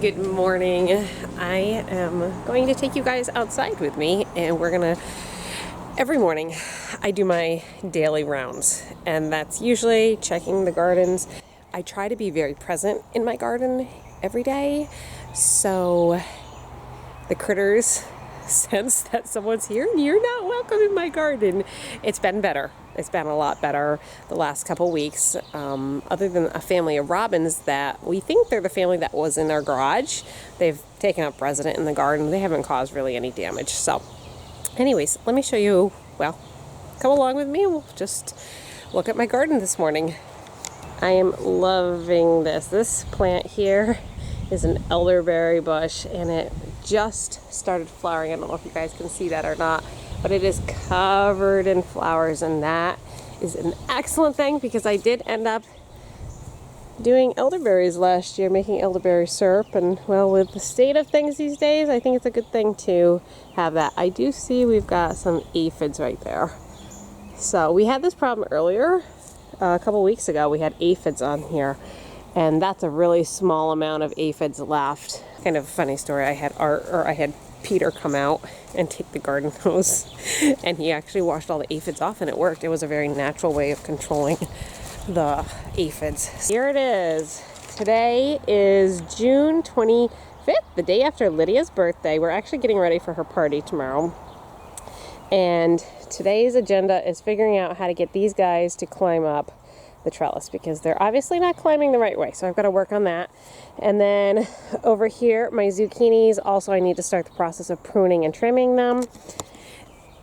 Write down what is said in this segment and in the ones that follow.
Good morning. I am going to take you guys outside with me, and we're gonna, every morning I do my daily rounds, and that's usually checking the gardens. I try to be very present in my garden every day, so the critters sense that someone's here and you're not welcome in my garden. It's been better. It's been a lot better the last couple weeks, other than a family of robins that we think they're the family that was in our garage. They've taken up resident in the garden. They haven't caused really any damage. So anyways, let me show you, well, come along with me. We'll just look at my garden this morning. I am loving this. This plant here is an elderberry bush, and it just started flowering. I don't know if you guys can see that or not, but it is covered in flowers, and that is an excellent thing because I did end up doing elderberries last year, making elderberry syrup, and well, with the state of things these days, I think it's a good thing to have that. I do see we've got some aphids right there. So we had this problem earlier, a couple weeks ago. We had aphids on here, and that's a really small amount of aphids left. Kind of a funny story. I had Peter come out and take the garden hose, and he actually washed all the aphids off, and it worked. It was a very natural way of controlling the aphids. Here it is. Today is June 25th, the day after Lydia's birthday. We're actually getting ready for her party tomorrow. And today's agenda is figuring out how to get these guys to climb up the trellis because they're obviously not climbing the right way. So I've got to work on that. And then over here, my zucchinis, also I need to start the process of pruning and trimming them.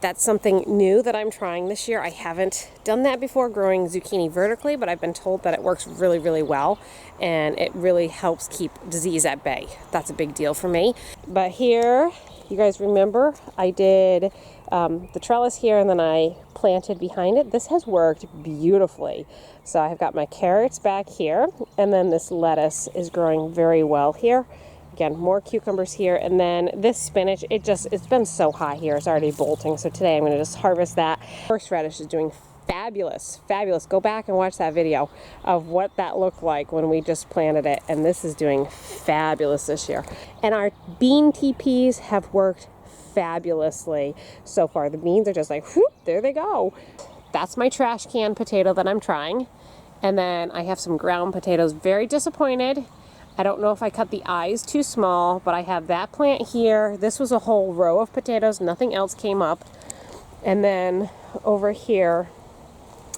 That's something new that I'm trying this year. I haven't done that before, growing zucchini vertically, but I've been told that it works really, really well, and it really helps keep disease at bay. That's a big deal for me. But here, you guys remember, I did the trellis here, and then I planted behind it. This has worked beautifully. So I've got my carrots back here, and then this lettuce is growing very well here. Again, more cucumbers here, and then this spinach, it's been so hot here, it's already bolting, so today I'm going to just harvest that. Horseradish is doing fabulous. Go back and watch that video of what that looked like when we just planted it, and this is doing fabulous this year. And our bean TPs have worked fabulously so far. The beans are just like, whoop, there they go. That's my trash can potato that I'm trying. And then I have some ground potatoes. Very disappointed. I don't know if I cut the eyes too small, but I have that plant here. This was a whole row of potatoes. Nothing else came up. And then over here,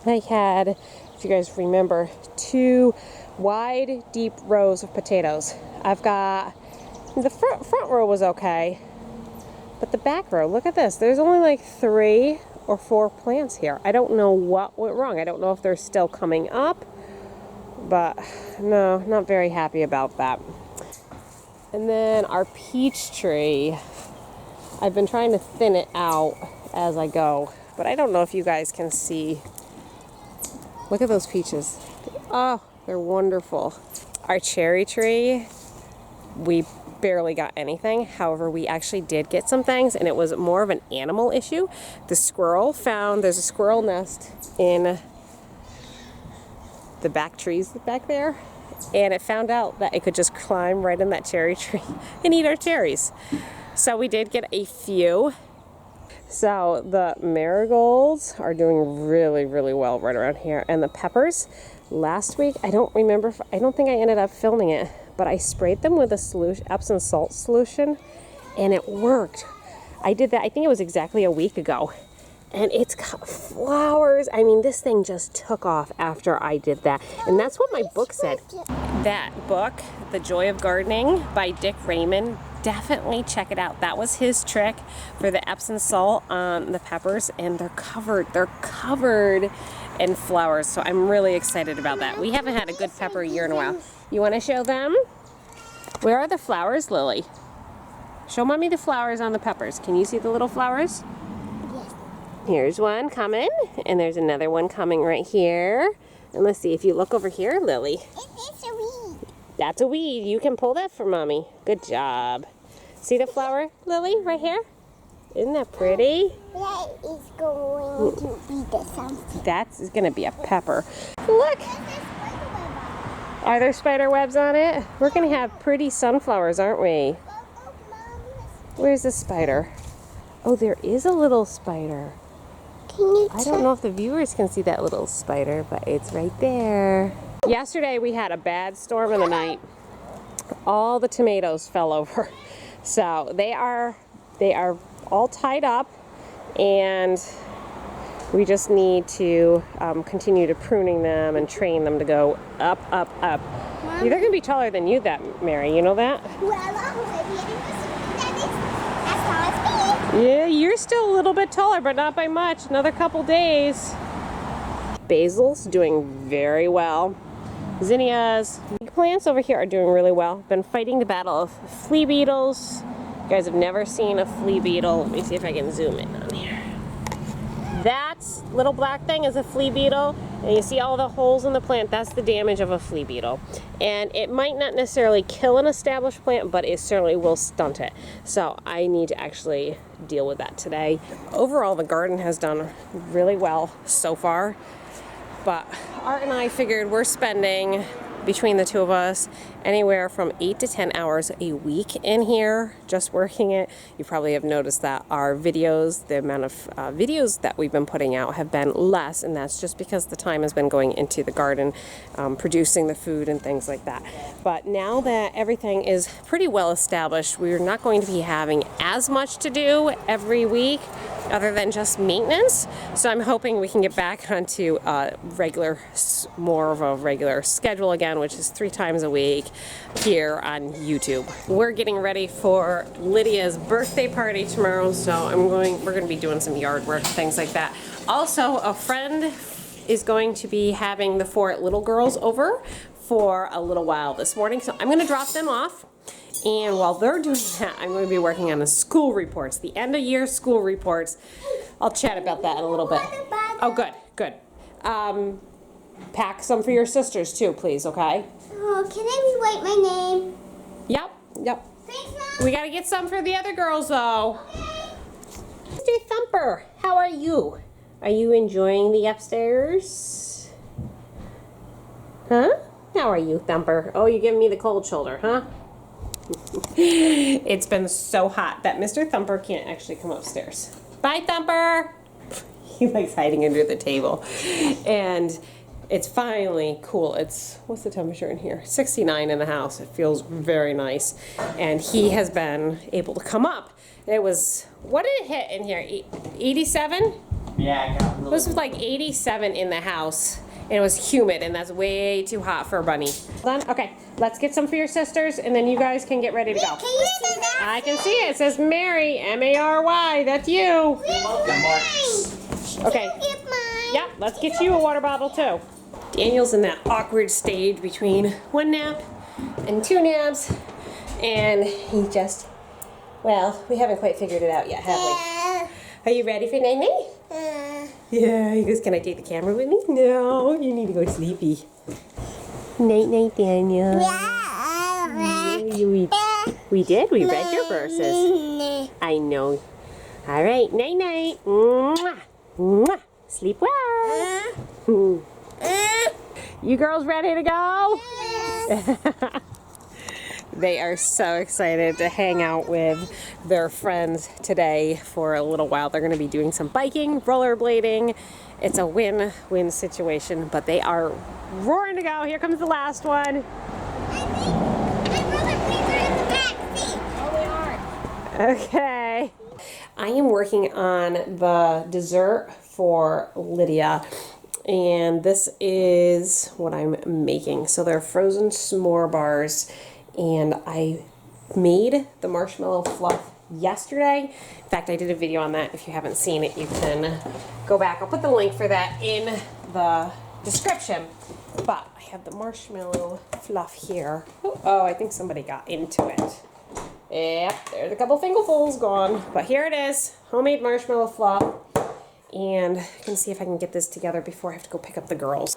I had, if you guys remember, 2 wide, deep rows of potatoes. I've got, the front row was okay, but the back row, look at this. There's only like 3 or 4 plants here. I don't know what went wrong. I don't know if they're still coming up, but no, not very happy about that. And then our peach tree, I've been trying to thin it out as I go, but I don't know if you guys can see. Look at those peaches. Oh, they're wonderful. Our cherry tree, we barely got anything. However, we actually did get some things, and it was more of an animal issue. The squirrel there's a squirrel nest in the back trees back there, and it found out that it could just climb right in that cherry tree and eat our cherries. So we did get a few. So the marigolds are doing really, really well right around here. And the peppers, last week, I don't think I ended up filming it, but I sprayed them with a solution, Epsom salt solution, and it worked. I did that, I think it was exactly a week ago. And it's got flowers. I mean, this thing just took off after I did that. And that's what my book said. That book, The Joy of Gardening by Dick Raymond, definitely check it out. That was his trick for the Epsom salt on the peppers, and they're covered in flowers. So I'm really excited about that. We haven't had a good pepper year in a while. You want to show them? Where are the flowers, Lily? Show Mommy the flowers on the peppers. Can you see the little flowers? Here's one coming, and there's another one coming right here. And let's see, if you look over here, Lily. It's a weed. That's a weed. You can pull that for Mommy. Good job. See the flower, Lily, right here? Isn't that pretty? That is going to be the something. That's going to be a pepper. Look. Are there spider webs on it? We're gonna have pretty sunflowers, aren't we? Where's the spider? Oh, there is a little spider. Can you I don't know if the viewers can see that little spider, but it's right there. Yesterday we had a bad storm in the night. All the tomatoes fell over. So they are all tied up, and we just need to continue to pruning them and train them to go up, up, up. They're going to be taller than you, Mary. You know that? Well, that's tall as me. Yeah, you're still a little bit taller, but not by much. Another couple days. Basil's doing very well. Zinnias, plants over here are doing really well. Been fighting the battle of flea beetles. You guys have never seen a flea beetle. Let me see if I can zoom in on here. That little black thing is a flea beetle, and you see all the holes in the plant. That's the damage of a flea beetle. And it might not necessarily kill an established plant, but it certainly will stunt it. So I need to actually deal with that today. Overall, the garden has done really well so far. But Art and I figured we're spending, between the two of us, anywhere from 8 to 10 hours a week in here just working it. You probably have noticed that our videos, the amount of videos that we've been putting out have been less, and that's just because the time has been going into the garden, producing the food and things like that. But now that everything is pretty well established, we're not going to be having as much to do every week other than just maintenance. So I'm hoping we can get back onto more of a regular schedule again, which is 3 times a week here on YouTube. We're getting ready for Lydia's birthday party tomorrow, so we're going to be doing some yard work, things like that. Also, a friend is going to be having the 4 little girls over for a little while this morning, so I'm going to drop them off. And while they're doing that, I'm going to be working on the school reports, the end of year school reports. I'll chat about that in a little bit. Oh, good, good. Pack some for your sisters too, please, okay? Oh, can I write my name? Yep. Thanks, Mom. We got to get some for the other girls, though. Okay. Mr. Thumper, how are you? Are you enjoying the upstairs? Huh? How are you, Thumper? Oh, you're giving me the cold shoulder, huh? It's been so hot that Mr. Thumper can't actually come upstairs. Bye, Thumper! He likes hiding under the table. And it's finally cool. What's the temperature in here? 69 in the house. It feels very nice. And he has been able to come up. It was, what did it hit in here? 87? Yeah, I got a little. This was like 87 in the house. And it was humid, and that's way too hot for a bunny. Done? Okay, let's get some for your sisters, and then you guys can get ready to go. Can you see that? I can see it. It says Mary, M-A-R-Y. That's you. Welcome, Mark. Okay. Get mine. Yeah, let's get you a water bottle, too. Daniel's in that awkward stage between 1 nap and 2 naps, and he just, well, we haven't quite figured it out yet, have we? Are you ready for night-night? Yeah, he goes, can I take the camera with me? No, you need to go sleepy. Night-night, Daniel. We did. We read your verses. I know. All right, night-night. Mwah. Mwah. Sleep well. You girls ready to go? They are so excited to hang out with their friends today for a little while. They're going to be doing some biking, rollerblading. It's a win-win situation, but they are roaring to go. Here comes the last one. Okay. I am working on the dessert for Lydia, and this is what I'm making. So they're frozen s'more bars. And I made the marshmallow fluff yesterday. In fact, I did a video on that. If you haven't seen it, you can go back. I'll put the link for that in the description. But I have the marshmallow fluff here. Oh, I think somebody got into it. Yep, there's a couple fingerfuls gone. But here it is, homemade marshmallow fluff. And I can see if I can get this together before I have to go pick up the girls.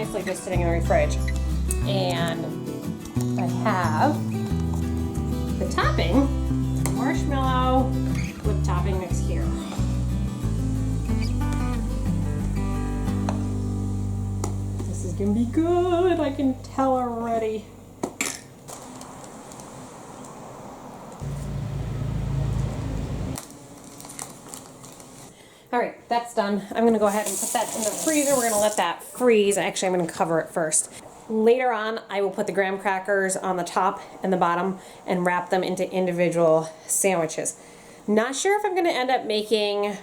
nicely just sitting in the fridge. And I have the topping, marshmallow with topping mix here. This is gonna be good, I can tell already. All right, that's done. I'm gonna go ahead and put that in the freezer. We're gonna let that freeze. Actually, I'm gonna cover it first. Later on, I will put the graham crackers on the top and the bottom and wrap them into individual sandwiches. Not sure if I'm gonna end up making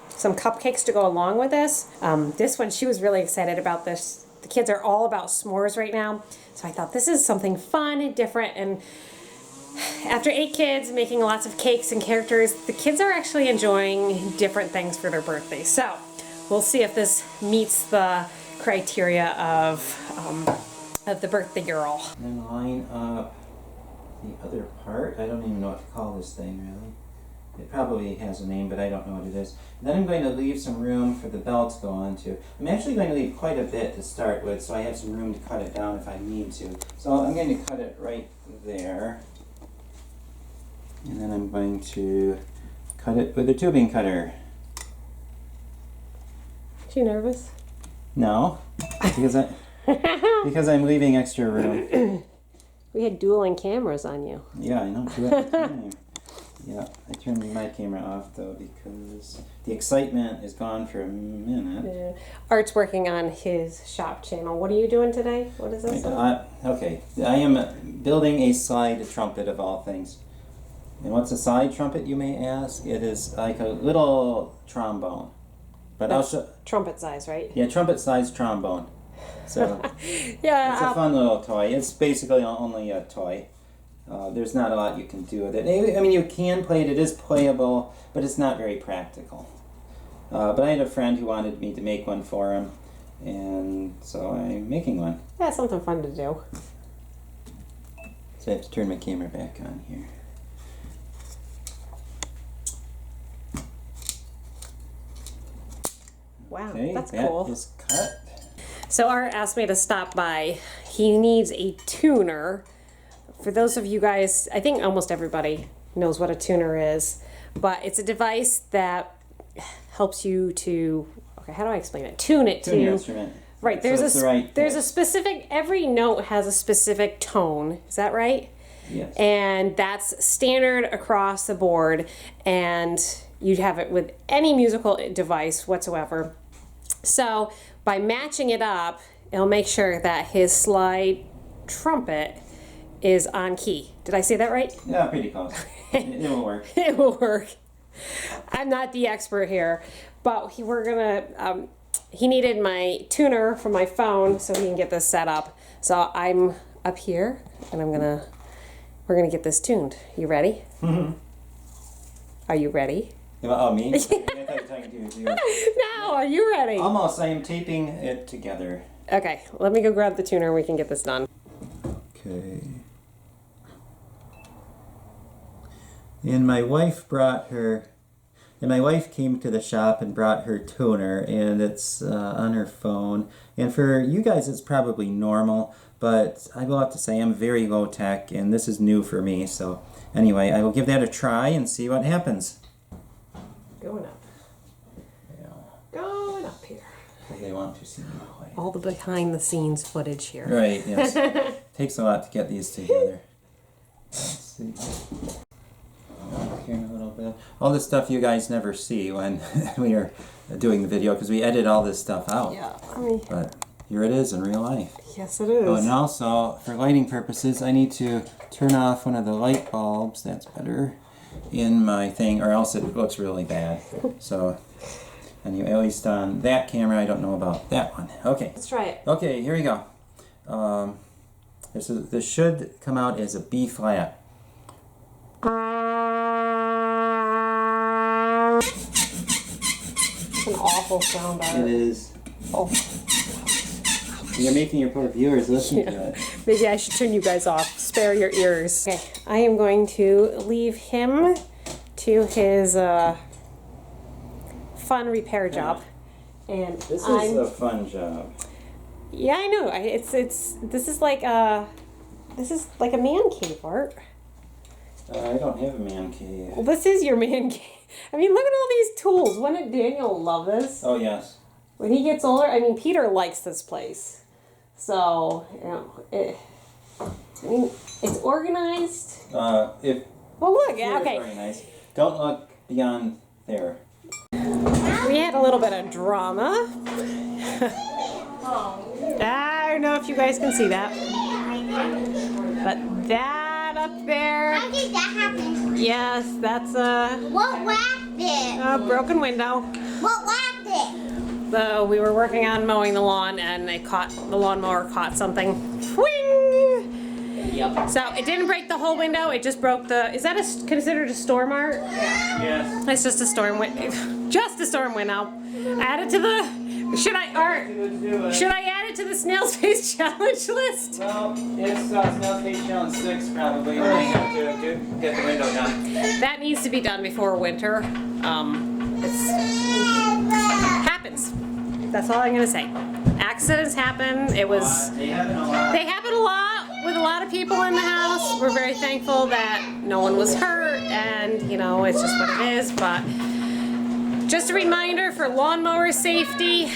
some cupcakes to go along with this. This one, she was really excited about this. The kids are all about s'mores right now. So I thought this is something fun and different, and after 8 kids making lots of cakes and characters, the kids are actually enjoying different things for their birthdays. So we'll see if this meets the criteria of the birthday girl. And then line up the other part. I don't even know what to call this thing really. It probably has a name, but I don't know what it is. And then I'm going to leave some room for the bell to go onto. I'm actually going to leave quite a bit to start with, so I have some room to cut it down if I need to. So I'm going to cut it right there. And then I'm going to cut it with a tubing cutter. Is she nervous? No, because I'm leaving extra room. We had dueling cameras on you. Yeah, I know, 2 at a time. Yeah, I turned my camera off though because the excitement is gone for a minute. Yeah. Art's working on his shop channel. What are you doing today? What is this? Okay, I am building a side trumpet of all things. And what's a side trumpet, you may ask? It is like a little trombone. But That's I'll show. trumpet size, right? Yeah, trumpet-sized trombone. So Yeah. it's a fun little toy. It's basically only a toy. There's not a lot you can do with it. I mean, you can play it. It is playable, but it's not very practical. But I had a friend who wanted me to make one for him, and so I'm making one. Yeah, something fun to do. So I have to turn my camera back on here. Wow, Okay, that's that cool. is cut. So Art asked me to stop by. He needs a tuner. For those of you guys, I think almost everybody knows what a tuner is, but it's a device that helps you to, okay, how do I explain it? Tune it Tune your to, instrument. right, So there's it's a the right there's a pitch. specific, every note has a specific tone, is that right? Yes. And that's standard across the board, and you'd have it with any musical device whatsoever. So by matching it up, it'll make sure that his slide trumpet is on key. Did I say that right? Yeah, pretty close. It will work. It will work. I'm not the expert here, but he needed my tuner for my phone so he can get this set up. So I'm up here and we're gonna get this tuned. You ready? Mm-hmm. Are you ready? Oh, me? I thought you were talking to you. No, are you ready? Almost. I am taping it together. Okay, let me go grab the tuner and we can get this done. Okay. And my wife came to the shop and brought her tuner, and it's on her phone. And for you guys, it's probably normal, but I will have to say I'm very low tech, and this is new for me. So anyway, I will give that a try and see what happens. Going up. Yeah. Going up here. They want to see me play. All the behind the scenes footage here. Right, yes. Takes a lot to get these together. Let's see. Here in a little bit. All this stuff you guys never see when we are doing the video because we edit all this stuff out. Yeah. But here it is in real life. Yes, it is. Oh, and also, for lighting purposes, I need to turn off one of the light bulbs, that's better, in my thing, or else it looks really bad. So, anyway, at least on that camera, I don't know about that one. Okay. Let's try it. Okay, here we go. This should come out as a B flat. It's an awful sound. It is. Oh. You're making your poor viewers listen to it. Maybe I should turn you guys off. Spare your ears. Okay, I am going to leave him to his fun repair job. And This is a fun job. Yeah, I know. This is like a man cave, Art. I don't have a man cave. Well, this is your man cave. I mean, look at all these tools. Wouldn't Daniel love this? Oh, yes. When he gets older, I mean, Peter likes this place. So, you know, I mean, it's organized. Well, look, okay. Very nice. Don't look beyond there. We had a little bit of drama. I don't know if you guys can see that. But that up there. How did that happen? Yes, that's What whacked it? a broken window. What whacked it? So we were working on mowing the lawn and the lawnmower caught something. Whing! Yep. So it didn't break the whole window, it just broke considered a storm, Art? Yes. It's just a storm window. Add it to the, should I add it to the snail's face challenge list? Well, it's Snail's Face Challenge 6 probably. We're going to have to get the window done. That needs to be done before winter. Happens. That's all I'm gonna say. Accidents happen. They happen a lot. They happen a lot with a lot of people in the house. We're very thankful that no one was hurt, and you know, it's just what it is. But just a reminder for lawnmower safety: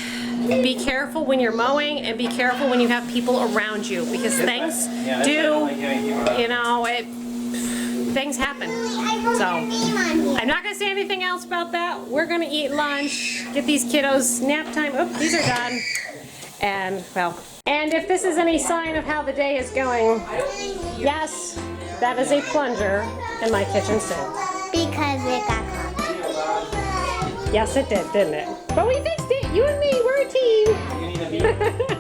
be careful when you're mowing, and be careful when you have people around you, because things things happen. So I'm not gonna say anything else about that. We're gonna eat lunch, get these kiddos nap time. Oh, these are done. And well, and if this is any sign of how the day is going, yes, that is a plunger in my kitchen sink. Because it got caught. Yes, it did, didn't it? But we fixed it. You and me, we're a team. You need a beer?